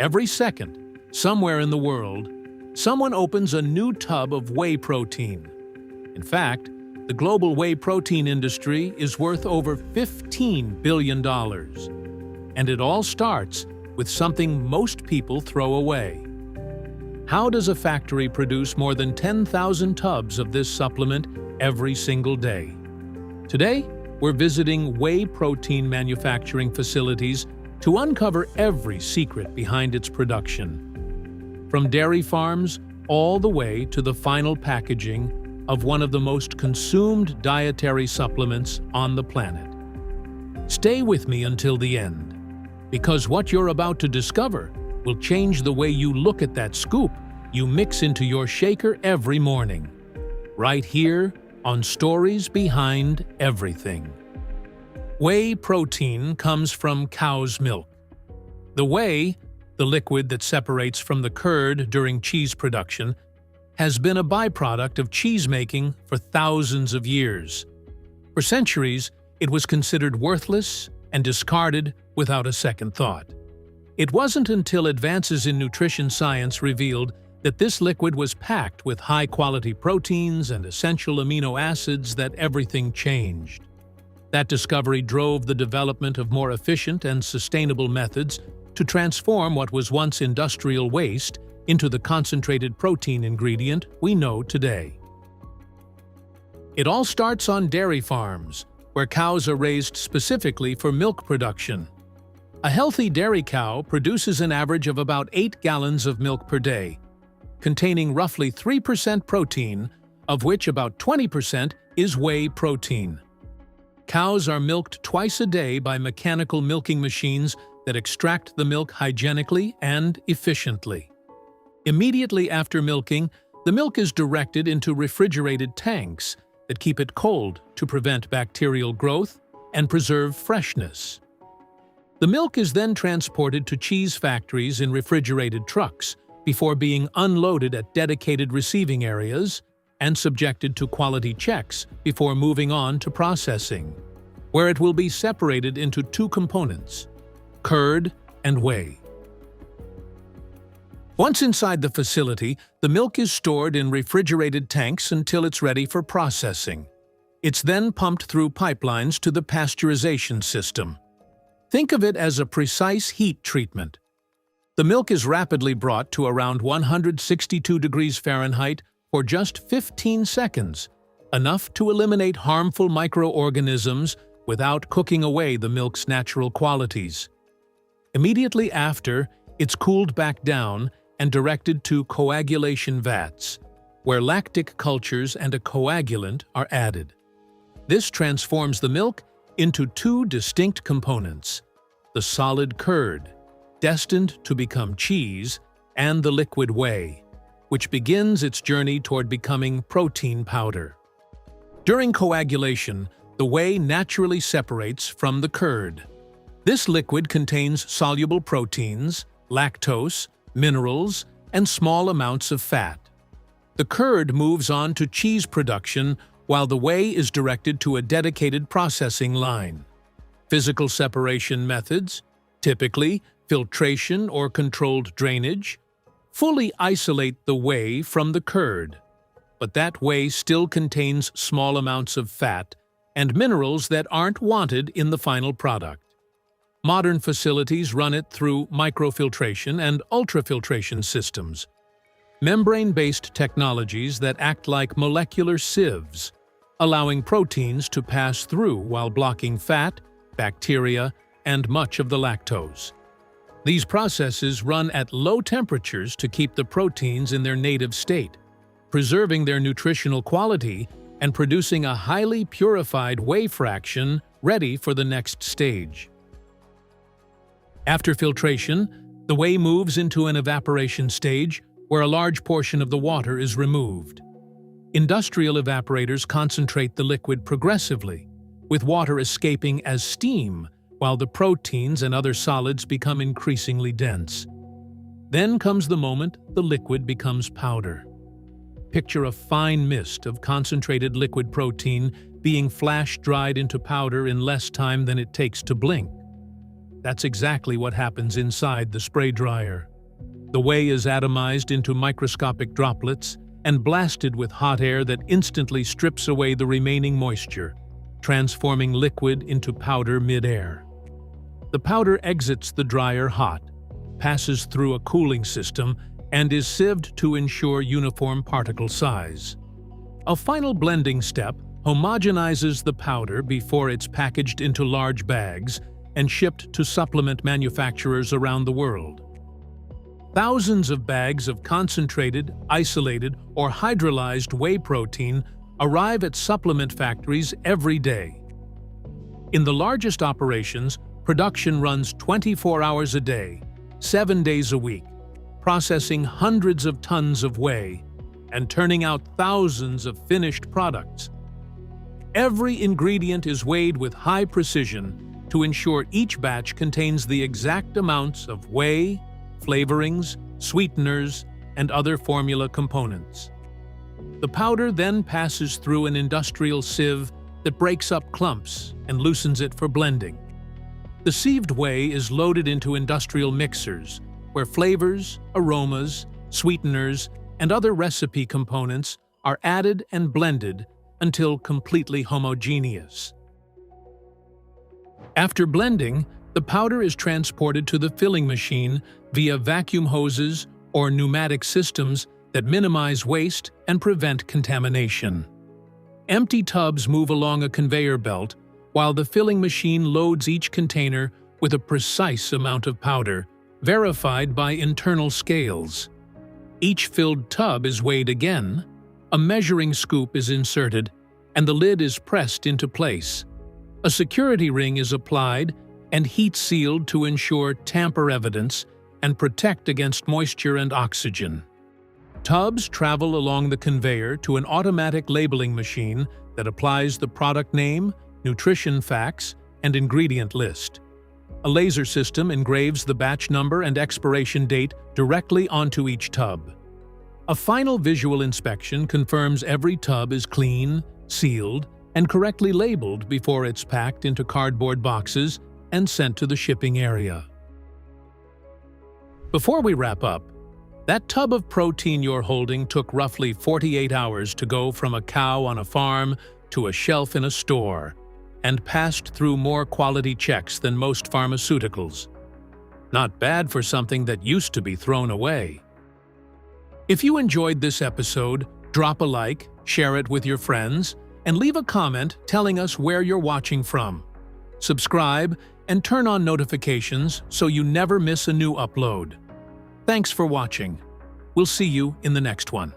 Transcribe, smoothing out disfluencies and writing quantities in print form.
Every second, somewhere in the world, someone opens a new tub of whey protein. In fact, the global whey protein industry is worth over $15 billion. And it all starts with something most people throw away. How does a factory produce more than 10,000 tubs of this supplement every single day? Today, we're visiting whey protein manufacturing facilities to uncover every secret behind its production. From dairy farms all the way to the final packaging of one of the most consumed dietary supplements on the planet. Stay with me until the end, because what you're about to discover will change the way you look at that scoop you mix into your shaker every morning. Right here on Stories Behind Everything. Whey protein comes from cow's milk. The whey, the liquid that separates from the curd during cheese production, has been a byproduct of cheese making for thousands of years. For centuries, it was considered worthless and discarded without a second thought. It wasn't until advances in nutrition science revealed that this liquid was packed with high-quality proteins and essential amino acids that everything changed. That discovery drove the development of more efficient and sustainable methods to transform what was once industrial waste into the concentrated protein ingredient we know today. It all starts on dairy farms, where cows are raised specifically for milk production. A healthy dairy cow produces an average of about 8 gallons of milk per day, containing roughly 3% protein, of which about 20% is whey protein. Cows are milked twice a day by mechanical milking machines that extract the milk hygienically and efficiently. Immediately after milking, the milk is directed into refrigerated tanks that keep it cold to prevent bacterial growth and preserve freshness. The milk is then transported to cheese factories in refrigerated trucks before being unloaded at dedicated receiving areas and subjected to quality checks before moving on to processing, where it will be separated into two components: curd and whey. Once inside the facility, the milk is stored in refrigerated tanks until it's ready for processing. It's then pumped through pipelines to the pasteurization system. Think of it as a precise heat treatment. The milk is rapidly brought to around 162 degrees Fahrenheit for just 15 seconds, enough to eliminate harmful microorganisms without cooking away the milk's natural qualities. Immediately after, it's cooled back down and directed to coagulation vats, where lactic cultures and a coagulant are added. This transforms the milk into two distinct components: the solid curd, destined to become cheese, and the liquid whey, which begins its journey toward becoming protein powder. During coagulation, the whey naturally separates from the curd. This liquid contains soluble proteins, lactose, minerals, and small amounts of fat. The curd moves on to cheese production, while the whey is directed to a dedicated processing line. Physical separation methods, typically filtration or controlled drainage, fully isolate the whey from the curd. But that whey still contains small amounts of fat and minerals that aren't wanted in the final product. Modern facilities run it through microfiltration and ultrafiltration systems, membrane-based technologies that act like molecular sieves, allowing proteins to pass through while blocking fat, bacteria, and much of the lactose. These processes run at low temperatures to keep the proteins in their native state, preserving their nutritional quality and producing a highly purified whey fraction ready for the next stage. After filtration, the whey moves into an evaporation stage where a large portion of the water is removed. Industrial evaporators concentrate the liquid progressively, with water escaping as steam while the proteins and other solids become increasingly dense. Then comes the moment the liquid becomes powder. Picture a fine mist of concentrated liquid protein being flash-dried into powder in less time than it takes to blink. That's exactly what happens inside the spray dryer. The whey is atomized into microscopic droplets and blasted with hot air that instantly strips away the remaining moisture, transforming liquid into powder mid-air. The powder exits the dryer hot, passes through a cooling system, and is sieved to ensure uniform particle size. A final blending step homogenizes the powder before it's packaged into large bags and shipped to supplement manufacturers around the world. Thousands of bags of concentrated, isolated, or hydrolyzed whey protein arrive at supplement factories every day. In the largest operations, production runs 24 hours a day, 7 days a week, processing hundreds of tons of whey and turning out thousands of finished products. Every ingredient is weighed with high precision to ensure each batch contains the exact amounts of whey, flavorings, sweeteners, and other formula components. The powder then passes through an industrial sieve that breaks up clumps and loosens it for blending. The sieved whey is loaded into industrial mixers, where flavors, aromas, sweeteners, and other recipe components are added and blended until completely homogeneous. After blending, the powder is transported to the filling machine via vacuum hoses or pneumatic systems that minimize waste and prevent contamination. Empty tubs move along a conveyor belt while the filling machine loads each container with a precise amount of powder, verified by internal scales. Each filled tub is weighed again, a measuring scoop is inserted, and the lid is pressed into place. A security ring is applied and heat-sealed to ensure tamper evidence and protect against moisture and oxygen. Tubs travel along the conveyor to an automatic labeling machine that applies the product name, nutrition facts, and ingredient list. A laser system engraves the batch number and expiration date directly onto each tub. A final visual inspection confirms every tub is clean, sealed, and correctly labeled before it's packed into cardboard boxes and sent to the shipping area. Before we wrap up, that tub of protein you're holding took roughly 48 hours to go from a cow on a farm to a shelf in a store, and passed through more quality checks than most pharmaceuticals. Not bad for something that used to be thrown away. If you enjoyed this episode, drop a like, share it with your friends, and leave a comment telling us where you're watching from. Subscribe and turn on notifications so you never miss a new upload. Thanks for watching. We'll see you in the next one.